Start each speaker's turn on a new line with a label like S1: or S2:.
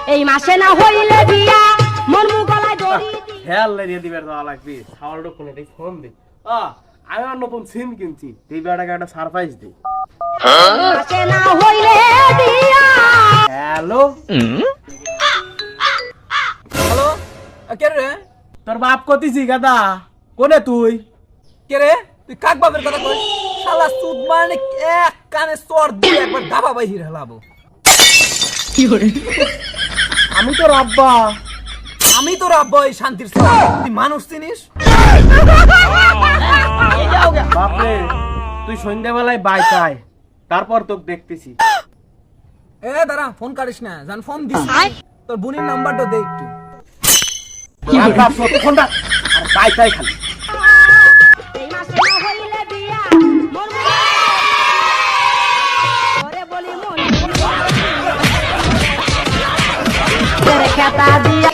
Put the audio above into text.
S1: এই মাসে না হইলে বিয়া মন মুগলায় দড়ি
S2: খেয়াল লাগিয়ে দিবে দেওয়া লাগবে সাওয়ালটা কোনে দেই ফোন দে আমি আর নতুন সিম কিনছি এই বেটাকে একটা সারপ্রাইজ দিই
S1: মাসে না হইলে বিয়া
S2: হ্যালো
S3: হ্যালো কে রে
S2: তোর বাপ কতিছি গাদা কোনে তুই
S3: কে রে তুই কাক বাপের কথা কইস শালা সুদ মানে এক কানে সর দিয়ে একবার দাবা বাইর হেলাবো
S2: আমি তোর আব্বা
S3: আমি তোর আব্বা এই শান্তির সর তুই মানুষ চিনিস
S2: বাপরে তুই সন্ধ্যাবেলায় বাইকায় তারপর তোকে দেখতেছি
S3: এ দাঁড়া ফোন কাটিস না জান ফোন দিস তোর বোনের নাম্বারটা দে একটু
S2: আর বাপ সত্যি ফোনটা আর বাইকায় খালি
S1: এই মাসে না হইলে বিয়া মন করে বলি মন তেরে খেতা দিয়া